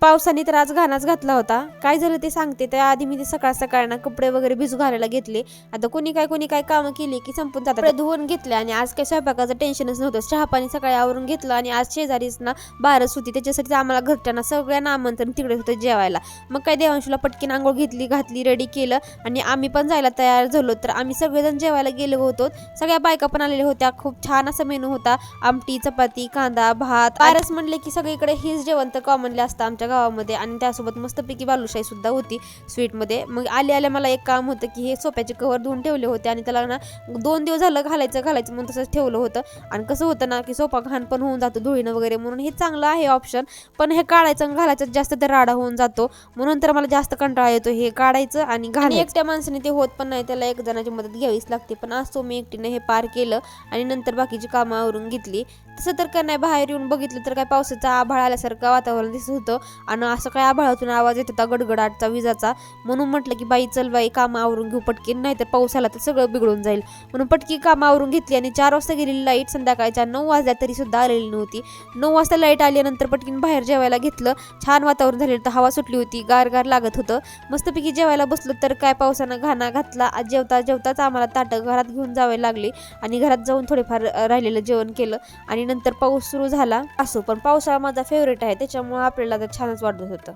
पावसाने तर आज घाणाच घातला होता. काय झालं ते सांगते. त्याआधी मी ते सकाळ सकाळ ना कपडे वगैरे भिजू घालायला घेतले. आता कोणी काय कामं केली की संपून जातात. कपडे धुवून घेतले आणि आज काही स्वयंपाकाचं टेन्शनच नव्हतं. चहा पाणी सकाळी आवरून घेतलं आणि आज शेजारीच ना बारस होती, त्याच्यासाठी आम्हाला घरच्यांना सगळ्यांना आमंत्रण तिकडे होतं जेवायला. मग काय देवांशूला पटकीन आंघोळ घेतली, घातली, रेडी केलं आणि आम्ही पण जायला तयार झालो. तर आम्ही सगळेजण जेवायला गेलो होतो. सगळ्या बायका पण आलेल्या होत्या. खूप छान असा मेनू होता. आमटी, चपाती, कांदा, भात. बारस म्हणले की सगळीकडे हेच जेवण तर कॉमनली असतं आमच्या गावामध्ये आणि त्यासोबत मस्तपैकी बालुशाही सुद्धा होती स्वीटमध्ये. मग आल्या मला एक काम होतं की हे सोप्याचे कव्हर धुवून ठेवले होते आणि त्याला ना 2 दिवस झालं घालायचं म्हणून तसंच ठेवलं होतं. आणि कसं होतं ना की सोपा घाण पण होऊन जातो धुळीनं वगैरे, म्हणून हे चांगलं आहे ऑप्शन. पण हे काढायचं आणि घालायचं जास्त तर राडा होऊन जातो, म्हणून तर मला जास्त कंटाळा येतो हे काढायचं आणि घालायचं. एकट्या माणसाने ते होत पण नाही, त्याला एक जणाची मदत घ्यावीच लागते. पण आज तो मी एकटीने हे पार केलं आणि नंतर बाकीची कामं आवरून घेतली. तसं तर काय नाही, बाहेर येऊन बघितलं तर काय पावसाचा आभाळ आल्यासारखं वातावरण दिसत होतं आणि असं काय आभाळातून आवाज येत होता गडगडाटचा, विजाचा. म्हणून म्हटलं की बाई चल बाई कामं आवरून घेऊ पटकीन, नाही तर पाऊस आला तर सगळं बिघडून जाईल. म्हणून पटकी कामं आवरून घेतली आणि 4 वाजता गेलेली लाईट संध्याकाळच्या 9 वाजल्या तरी सुद्धा आलेली नव्हती. 9 वाजता लाईट आल्यानंतर पटकीन बाहेर जेवायला घेतलं. छान वातावरण झालेलं, तर हवा सुटली होती, गार लागत होतं. मस्तपैकी जेवायला बसलो तर काय पावसानं घाणा घातला. जेवताच आम्हाला ताटं घरात घेऊन जावे लागली आणि घरात जाऊन थोडेफार राहिलेलं जेवण केलं आणि नंतर पाऊस सुरू झाला. असो, पण पावसाळा माझा फेवरेट आहे, त्याच्यामुळे आपल्याला तर छानच वाटत होतं.